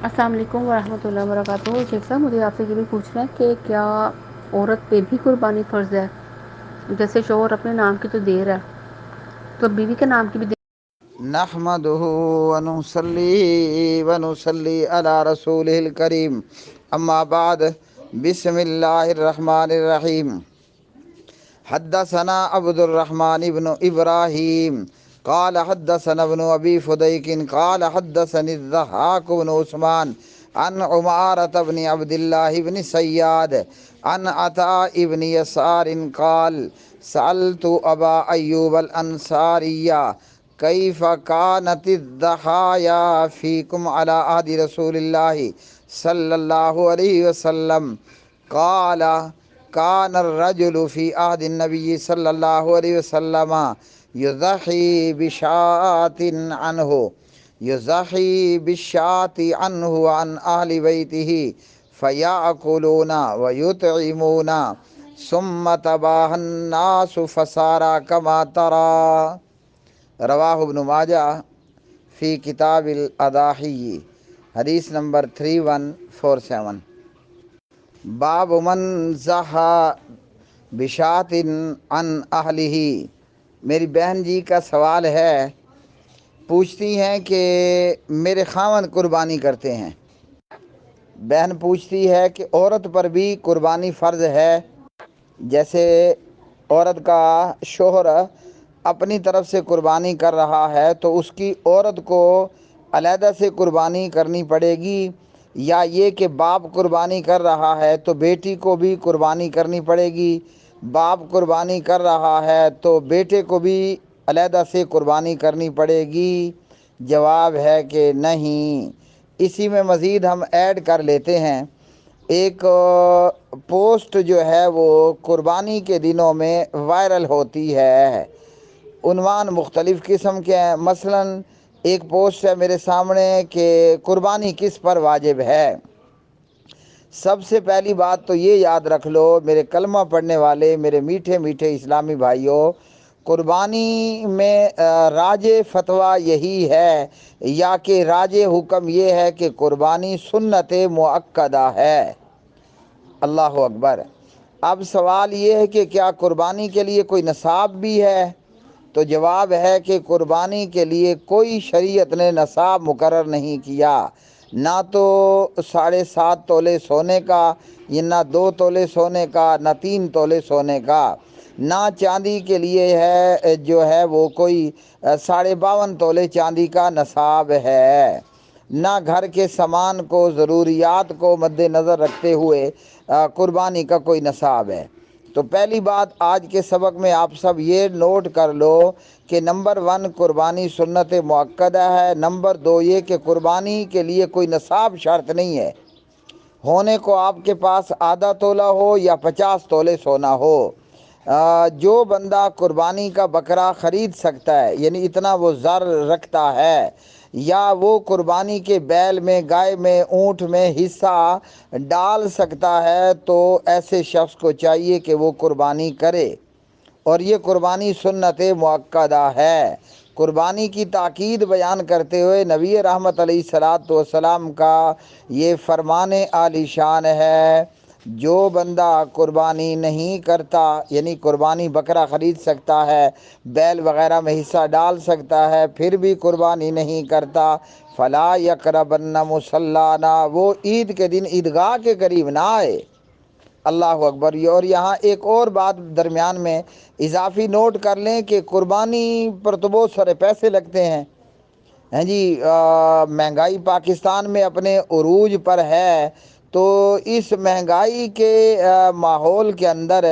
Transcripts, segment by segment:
السلام علیکم ورحمۃ اللہ وبرکاتہ۔ شیخ صاحب، مجھے آپ سے یہ بھی پوچھنا ہے کہ کیا عورت پہ بھی قربانی فرض ہے؟ جیسے شوہر اپنے نام کی تو دے رہا ہے، تو بیوی کے نام کی بھی دے۔ نحمده ونصلي ونصلي على رسوله الكريم اما بعد بسم الله الرحمن الرحيم حدثنا عبد الرحمن بن ابراهيم قال حدثنا ابن ابي فديك قال حدثني الضحاك بن عثمان عن عمارة بن عبد الله بن سياد عن عطاء بن يسار قال سألت أبا أيوب الأنصاري كيف كانت الضحايا فيكم على عهد رسول الله صلى الله عليه وسلم؟ قال كان الرجل في عهد النبي صلى الله عليه وسلم يضحي بشاة عنه يضحي بالشاة عنه وعن أهل بيته فيأكلون ويطعمون ثم تباهى الناس فصار كما ترى۔ رواہ ابن ماجہ فی کتاب الاضاحی، حدیث نمبر 3147۔ باب من ضحی بشاۃ عن اہلہ۔ میری بہن جی کا سوال ہے، پوچھتی ہیں کہ میرے خاوند قربانی کرتے ہیں۔ بہن پوچھتی ہے کہ عورت پر بھی قربانی فرض ہے؟ جیسے عورت کا شوہر اپنی طرف سے قربانی کر رہا ہے تو اس کی عورت کو علیحدہ سے قربانی کرنی پڑے گی، یا یہ کہ باپ قربانی کر رہا ہے تو بیٹی کو بھی قربانی کرنی پڑے گی، باپ قربانی کر رہا ہے تو بیٹے کو بھی علیحدہ سے قربانی کرنی پڑے گی؟ جواب ہے کہ نہیں۔ اسی میں مزید ہم ایڈ کر لیتے ہیں، ایک پوسٹ جو ہے وہ قربانی کے دنوں میں وائرل ہوتی ہے، عنوان مختلف قسم کے ہیں۔ مثلا ایک پوسٹ ہے میرے سامنے کہ قربانی کس پر واجب ہے۔ سب سے پہلی بات تو یہ یاد رکھ لو میرے کلمہ پڑھنے والے، میرے میٹھے میٹھے اسلامی بھائیوں، قربانی میں راج فتویٰ یہی ہے، یا کہ راج حکم یہ ہے کہ قربانی سنت مؤکدہ ہے۔ اللہ اکبر۔ اب سوال یہ ہے کہ کیا قربانی کے لیے کوئی نصاب بھی ہے؟ تو جواب ہے کہ قربانی کے لیے کوئی شریعت نے نصاب مقرر نہیں کیا، نہ تو 7.5 تولے سونے کا، نہ 2 تولے سونے کا، نہ 3 تولے سونے کا، نہ چاندی کے لیے ہے جو ہے وہ کوئی 52.5 تولے چاندی کا نصاب ہے، نہ گھر کے سامان کو، ضروریات کو مد نظر رکھتے ہوئے قربانی کا کوئی نصاب ہے۔ تو پہلی بات آج کے سبق میں آپ سب یہ نوٹ کر لو کہ نمبر 1 قربانی سنت مؤکدہ ہے، نمبر 2 یہ کہ قربانی کے لیے کوئی نصاب شرط نہیں ہے، ہونے کو آپ کے پاس آدھا تولہ ہو یا 50 تولے سونا ہو۔ جو بندہ قربانی کا بکرا خرید سکتا ہے، یعنی اتنا وہ زر رکھتا ہے، یا وہ قربانی کے بیل میں، گائے میں، اونٹ میں حصہ ڈال سکتا ہے، تو ایسے شخص کو چاہیے کہ وہ قربانی کرے، اور یہ قربانی سنت مؤکدہ ہے۔ قربانی کی تاکید بیان کرتے ہوئے نبی رحمت علیہ الصلوۃ والسلام کا یہ فرمان عالی شان ہے، جو بندہ قربانی نہیں کرتا، یعنی قربانی بکرا خرید سکتا ہے، بیل وغیرہ میں حصہ ڈال سکتا ہے، پھر بھی قربانی نہیں کرتا، فلا یقربن مصلانا، وہ عید کے دن عیدگاہ کے قریب نہ آئے۔ اللہ اکبر۔ اور یہاں ایک اور بات درمیان میں اضافی نوٹ کر لیں کہ قربانی پر تو بہت سارے پیسے لگتے ہیں، ہیں جی، مہنگائی پاکستان میں اپنے عروج پر ہے، تو اس مہنگائی کے ماحول کے اندر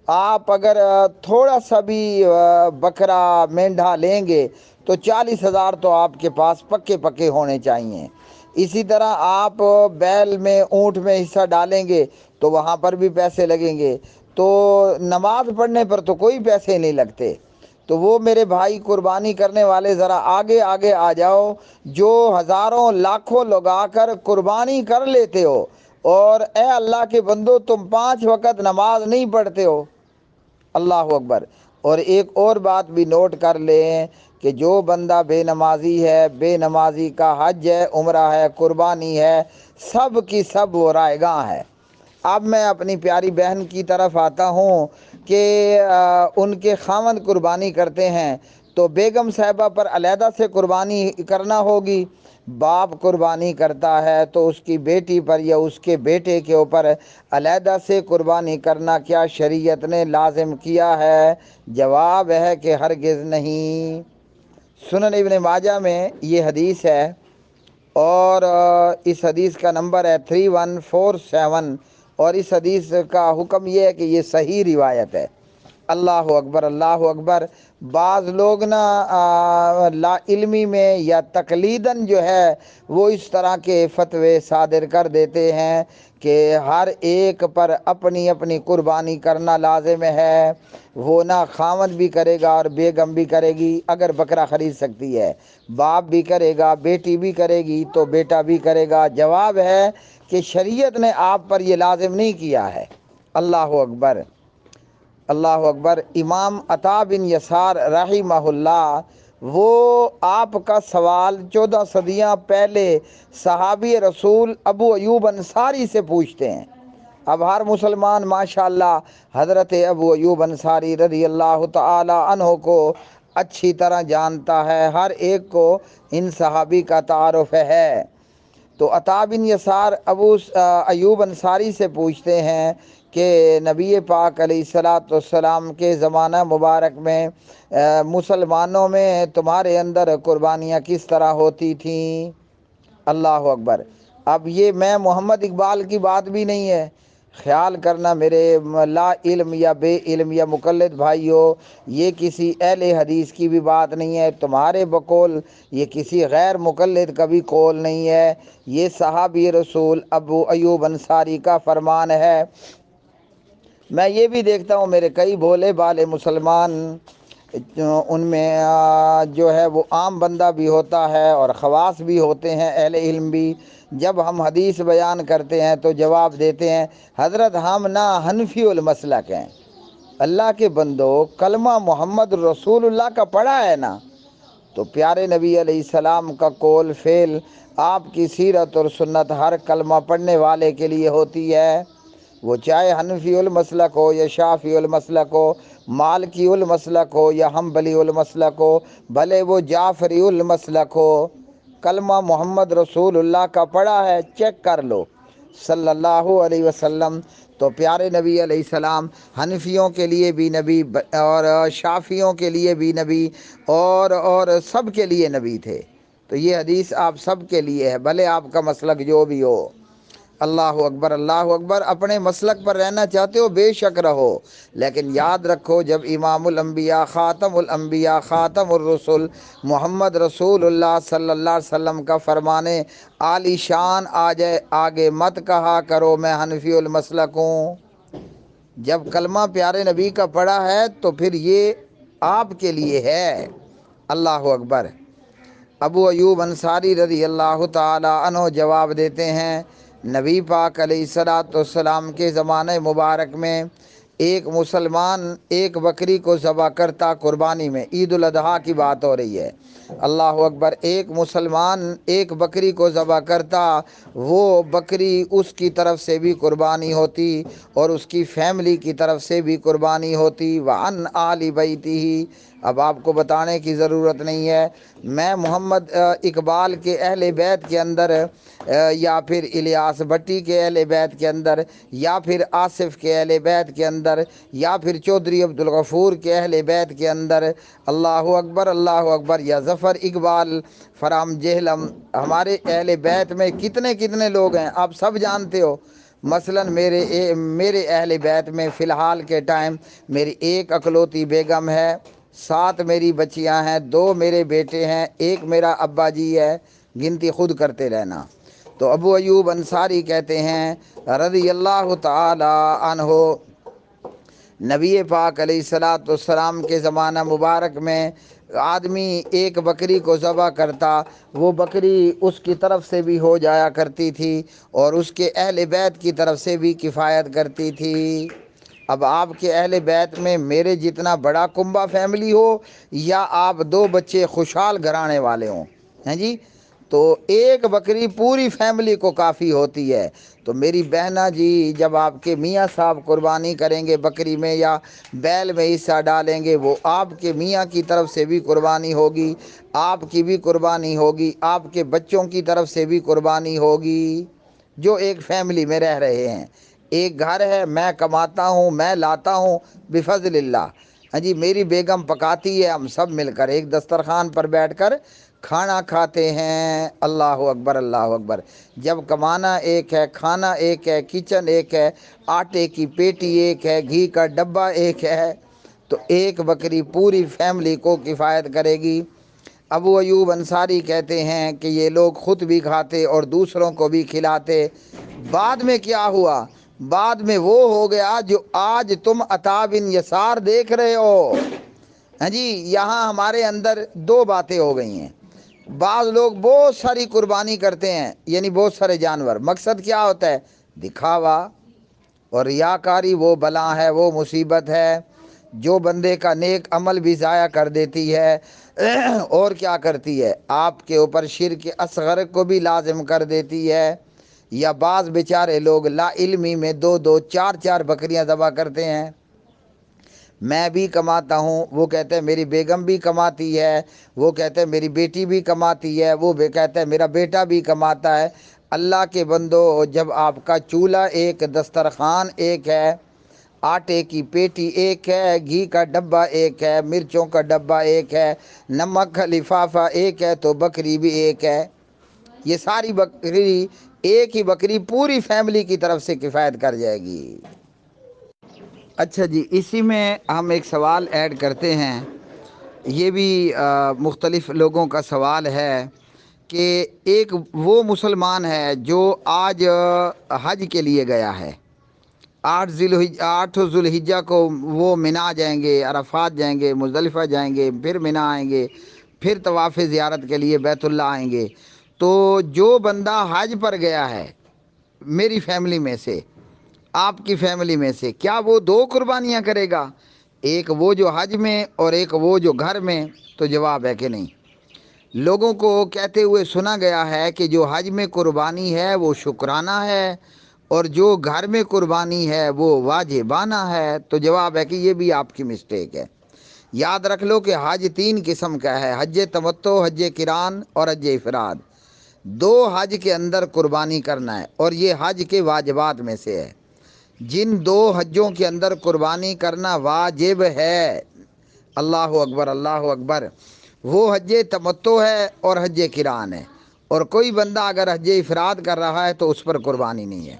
آپ اگر تھوڑا سا بھی بکرا مینڈھا لیں گے تو 40,000 تو آپ کے پاس پکے پکے ہونے چاہیے۔ اسی طرح آپ بیل میں، اونٹ میں حصہ ڈالیں گے تو وہاں پر بھی پیسے لگیں گے، تو نماز پڑھنے پر تو کوئی پیسے نہیں لگتے۔ تو وہ میرے بھائی قربانی کرنے والے ذرا آگے آگے آ جاؤ، جو ہزاروں لاکھوں لگا کر قربانی کر لیتے ہو، اور اے اللہ کے بندو تم 5 وقت نماز نہیں پڑھتے ہو۔ اللہ اکبر۔ اور ایک اور بات بھی نوٹ کر لیں کہ جو بندہ بے نمازی ہے، بے نمازی کا حج ہے، عمرہ ہے، قربانی ہے، سب کی سب وہ رائے گاہ ہے۔ اب میں اپنی پیاری بہن کی طرف آتا ہوں کہ ان کے خاوند قربانی کرتے ہیں تو بیگم صاحبہ پر علیحدہ سے قربانی کرنا ہوگی۔ باپ قربانی کرتا ہے تو اس کی بیٹی پر یا اس کے بیٹے کے اوپر علیحدہ سے قربانی کرنا کیا شریعت نے لازم کیا ہے؟ جواب ہے کہ ہرگز نہیں۔ سنن ابن ماجہ میں یہ حدیث ہے اور اس حدیث کا نمبر ہے 3147، اور اس حدیث کا حکم یہ ہے کہ یہ صحیح روایت ہے۔ اللہ اکبر، اللہ اکبر۔ بعض لوگ نا لا علمی میں یا تقلیداً جو ہے وہ اس طرح کے فتوے صادر کر دیتے ہیں کہ ہر ایک پر اپنی اپنی قربانی کرنا لازم ہے۔ وہ نہ خاوند بھی کرے گا اور بیگم بھی کرے گی اگر بکرا خرید سکتی ہے، باپ بھی کرے گا، بیٹی بھی کرے گی تو بیٹا بھی کرے گا۔ جواب ہے کہ شریعت نے آپ پر یہ لازم نہیں کیا ہے۔ اللہ اکبر، اللہ اکبر۔ امام عطا بن یسار رحمہ اللہ، وہ آپ کا سوال 14 صدیاں پہلے صحابی رسول ابو ایوب انصاری سے پوچھتے ہیں۔ اب ہر مسلمان ماشاءاللہ حضرت ابو ایوب انصاری رضی اللہ تعالی عنہ کو اچھی طرح جانتا ہے، ہر ایک کو ان صحابی کا تعارف ہے۔ تو عطا بن یسار ابو ایوب انصاری سے پوچھتے ہیں کہ نبی پاک علیہ الصلاۃ والسلام کے زمانہ مبارک میں مسلمانوں میں تمہارے اندر قربانیاں کس طرح ہوتی تھیں؟ اللہ اکبر۔ اب یہ میں محمد اقبال کی بات بھی نہیں ہے، خیال کرنا میرے لا علم یا بے علم یا مقلد بھائیو، یہ کسی اہل حدیث کی بھی بات نہیں ہے، تمہارے بقول یہ کسی غیر مقلد کا بھی قول نہیں ہے، یہ صحابی رسول ابو ایوب انصاری کا فرمان ہے۔ میں یہ بھی دیکھتا ہوں میرے کئی بھولے بھالے مسلمان، ان میں جو ہے وہ عام بندہ بھی ہوتا ہے اور خواص بھی ہوتے ہیں، اہل علم بھی، جب ہم حدیث بیان کرتے ہیں تو جواب دیتے ہیں حضرت ہم نہ حنفی المسلک ہیں۔ اللہ کے بندو، کلمہ محمد رسول اللہ کا پڑھا ہے نا، تو پیارے نبی علیہ السلام کا قول فعل، آپ کی سیرت اور سنت ہر کلمہ پڑھنے والے کے لیے ہوتی ہے، وہ چاہے حنفی المسلک ہو یا شافعی المسلک ہو، مالکی المسلک ہو یا حنبلی المسلک ہو، بھلے وہ جعفری المسلک ہو، کلمہ محمد رسول اللہ کا پڑھا ہے، چیک کر لو صلی اللہ علیہ وسلم۔ تو پیارے نبی علیہ السلام حنفیوں کے لیے بھی نبی اور شافعیوں کے لیے بھی نبی اور سب کے لیے نبی تھے۔ تو یہ حدیث آپ سب کے لیے ہے، بھلے آپ کا مسلک جو بھی ہو۔ اللہ اکبر، اللہ اکبر۔ اپنے مسلک پر رہنا چاہتے ہو بے شک رہو، لیکن یاد رکھو جب امام الانبیاء، خاتم الانبیاء، خاتم الرسل محمد رسول اللہ صلی اللہ علیہ وسلم کا فرمانے عالی شان آ جائے، آگے مت کہا کرو میں حنفی المسلک ہوں۔ جب کلمہ پیارے نبی کا پڑھا ہے تو پھر یہ آپ کے لیے ہے۔ اللہ اکبر۔ ابو ایوب انصاری رضی اللہ تعالی عنہ جواب دیتے ہیں، نبی پاک علیہ الصلاۃ والسلام کے زمانہ مبارک میں ایک مسلمان ایک بکری کو ذبح کرتا قربانی میں، عید الاضحیٰ کی بات ہو رہی ہے۔ اللہ اکبر۔ ایک مسلمان ایک بکری کو ذبح کرتا، وہ بکری اس کی طرف سے بھی قربانی ہوتی اور اس کی فیملی کی طرف سے بھی قربانی ہوتی، وعن آل بیتہ۔ اب آپ کو بتانے کی ضرورت نہیں ہے، میں محمد اقبال کے اہل بیت کے اندر یا پھر الیاس بھٹی کے اہل بیت کے اندر یا پھر آصف کے اہل بیت کے اندر یا پھر چودھری عبدالغفور کے اہل بیت کے اندر، اللہ اکبر، اللہ اکبر، یا ظفر اقبال فرام جہلم، ہمارے اہل بیت میں کتنے کتنے لوگ ہیں آپ سب جانتے ہو۔ مثلا میرے اہل بیت میں فی الحال کے ٹائم میری ایک اکلوتی بیگم ہے، 7 میری بچیاں ہیں، 2 میرے بیٹے ہیں، 1 میرا ابا جی ہے، گنتی خود کرتے رہنا۔ تو ابو ایوب انصاری کہتے ہیں رضی اللہ تعالی عنہ، نبی پاک علیہ الصلاۃ والسلام کے زمانہ مبارک میں آدمی ایک بکری کو ذبح کرتا، وہ بکری اس کی طرف سے بھی ہو جایا کرتی تھی اور اس کے اہل بیت کی طرف سے بھی کفایت کرتی تھی۔ اب آپ کے اہل بیت میں میرے جتنا بڑا کنبہ فیملی ہو یا آپ 2 بچے خوشحال گھرانے والے ہوں، ہیں جی، تو ایک بکری پوری فیملی کو کافی ہوتی ہے۔ تو میری بہنا جی، جب آپ کے میاں صاحب قربانی کریں گے بکری میں یا بیل میں حصہ ڈالیں گے، وہ آپ کے میاں کی طرف سے بھی قربانی ہوگی، آپ کی بھی قربانی ہوگی، آپ کے بچوں کی طرف سے بھی قربانی ہوگی، جو ایک فیملی میں رہ رہے ہیں۔ ایک گھر ہے، میں کماتا ہوں، میں لاتا ہوں بفضل اللہ، ہاں جی، میری بیگم پکاتی ہے، ہم سب مل کر ایک دسترخوان پر بیٹھ کر کھانا کھاتے ہیں۔ اللہ اکبر، اللہ اکبر۔ جب کمانا ایک ہے، کھانا ایک ہے، کچن ایک ہے، آٹے کی پیٹی ایک ہے، گھی کا ڈبہ ایک ہے، تو ایک بکری پوری فیملی کو کفایت کرے گی۔ ابو ایوب انصاری کہتے ہیں کہ یہ لوگ خود بھی کھاتے اور دوسروں کو بھی کھلاتے۔ بعد میں کیا ہوا؟ بعد میں وہ ہو گیا جو آج تم عطا بن یسار دیکھ رہے ہو۔ ہاں جی، یہاں ہمارے اندر 2 باتیں ہو گئی ہیں۔ بعض لوگ بہت ساری قربانی کرتے ہیں، یعنی بہت سارے جانور، مقصد کیا ہوتا ہے؟ دکھاوا اور ریاکاری۔ وہ بلا ہے، وہ مصیبت ہے جو بندے کا نیک عمل بھی ضائع کر دیتی ہے، اور کیا کرتی ہے؟ آپ کے اوپر شرک اصغر کو بھی لازم کر دیتی ہے۔ یا بعض بیچارے لوگ لا علمی میں 2 4 4 بکریاں ذبح کرتے ہیں۔ میں بھی کماتا ہوں، وہ کہتے ہیں میری بیگم بھی کماتی ہے، وہ کہتے ہیں میری بیٹی بھی کماتی ہے، وہ بھی کہتے ہیں میرا بیٹا بھی کماتا ہے۔ اللہ کے بندو، جب آپ کا چولہا ایک، دسترخوان ایک ہے، آٹے کی پیٹی ایک ہے، گھی کا ڈبہ ایک ہے، مرچوں کا ڈبہ ایک ہے، نمک کا لفافہ ایک ہے، تو بکری بھی ایک ہے۔ یہ ساری بکری، ایک ہی بکری پوری فیملی کی طرف سے کفایت کر جائے گی۔ اچھا جی، اسی میں ہم ایک سوال ایڈ کرتے ہیں، یہ بھی مختلف لوگوں کا سوال ہے کہ ایک وہ مسلمان ہے جو آج حج کے لیے گیا ہے، 8 ذوالحجہ کو وہ منا جائیں گے، عرفات جائیں گے، مزدلفہ جائیں گے، پھر منا آئیں گے، پھر طواف زیارت کے لیے بیت اللہ آئیں گے۔ تو جو بندہ حج پر گیا ہے میری فیملی میں سے، آپ کی فیملی میں سے، کیا وہ 2 قربانیاں کرے گا؟ ایک وہ جو حج میں اور ایک وہ جو گھر میں؟ تو جواب ہے کہ نہیں۔ لوگوں کو کہتے ہوئے سنا گیا ہے کہ جو حج میں قربانی ہے وہ شکرانہ ہے، اور جو گھر میں قربانی ہے وہ واجبانہ ہے۔ تو جواب ہے کہ یہ بھی آپ کی مسٹیک ہے۔ یاد رکھ لو کہ حج 3 قسم کا ہے، حج تمتع، حج قران اور حج افراد۔ 2 حج کے اندر قربانی کرنا ہے، اور یہ حج کے واجبات میں سے ہے۔ جن 2 حجوں کے اندر قربانی کرنا واجب ہے، اللہ اکبر، اللہ اکبر، وہ حج تمتع ہے اور حج قران ہے۔ اور کوئی بندہ اگر حج افراد کر رہا ہے تو اس پر قربانی نہیں ہے،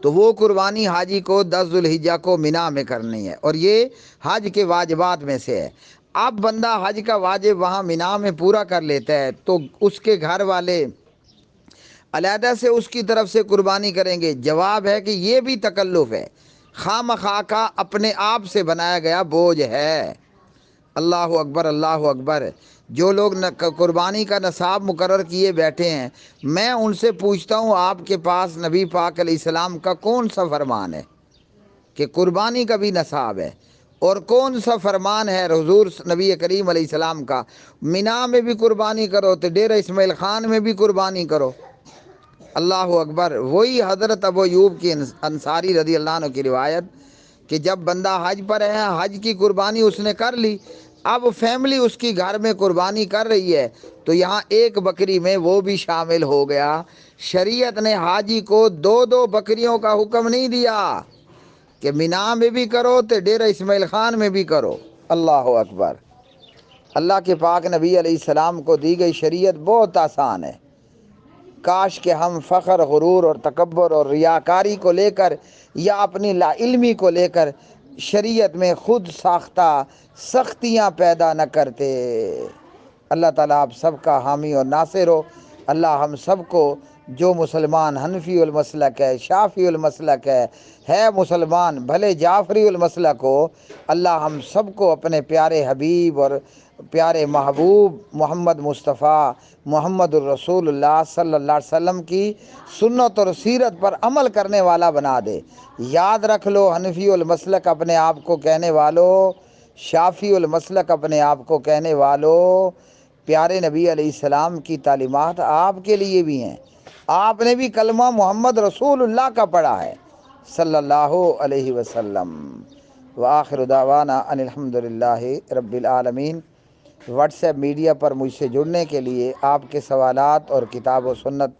تو وہ قربانی حاجی کو 10 ذوالحجہ کو منا میں کرنی ہے، اور یہ حج کے واجبات میں سے ہے۔ اب بندہ حج کا واجب وہاں منا میں پورا کر لیتا ہے تو اس کے گھر والے علیحدہ سے اس کی طرف سے قربانی کریں گے؟ جواب ہے کہ یہ بھی تکلف ہے، خواہ مخواہ کا اپنے آپ سے بنایا گیا بوجھ ہے۔ اللہ اکبر، اللہ اکبر۔ جو لوگ قربانی کا نصاب مقرر کیے بیٹھے ہیں، میں ان سے پوچھتا ہوں آپ کے پاس نبی پاک علیہ السلام کا کون سا فرمان ہے کہ قربانی کا بھی نصاب ہے؟ اور کون سا فرمان ہے حضور نبی کریم علیہ السلام کا؟ منا میں بھی قربانی کرو تو ڈیرہ اسماعیل خان میں بھی قربانی کرو۔ اللہ اکبر۔ وہی حضرت ابو ایوب کی انصاری رضی اللہ عنہ کی روایت کہ جب بندہ حج پر ہے، حج کی قربانی اس نے کر لی، اب فیملی اس کی گھر میں قربانی کر رہی ہے، تو یہاں ایک بکری میں وہ بھی شامل ہو گیا۔ شریعت نے حاجی کو 2 بکریوں کا حکم نہیں دیا کہ منا میں بھی کرو تو ڈیرہ اسماعیل خان میں بھی کرو۔ اللہ اکبر۔ اللہ کے پاک نبی علیہ السلام کو دی گئی شریعت بہت آسان ہے۔ کاش کہ ہم فخر، غرور اور تکبر اور ریاکاری کو لے کر یا اپنی لا علمی کو لے کر شریعت میں خود ساختہ سختیاں پیدا نہ کرتے۔ اللہ تعالیٰ آپ سب کا حامی اور ناصر ہو۔ اللہ ہم سب کو، جو مسلمان حنفی المسلک ہے، شافعی المسلک ہے مسلمان بھلے جعفری المسلک ہو، اللہ ہم سب کو اپنے پیارے حبیب اور پیارے محبوب محمد مصطفیٰ محمد الرسول اللہ صلی اللہ علیہ وسلم کی سنت اور سیرت پر عمل کرنے والا بنا دے۔ یاد رکھ لو، حنفی المسلک اپنے آپ کو کہنے والو، شافی المسلک اپنے آپ کو کہنے والو، پیارے نبی علیہ السلام کی تعلیمات آپ کے لیے بھی ہیں۔ آپ نے بھی کلمہ محمد رسول اللہ کا پڑھا ہے صلی اللہ علیہ وسلم۔ وآخر دعوانا ان الحمد للہ رب العالمین۔ واٹس ایپ میڈیا پر مجھ سے جڑنے کے لیے آپ کے سوالات اور کتاب و سنت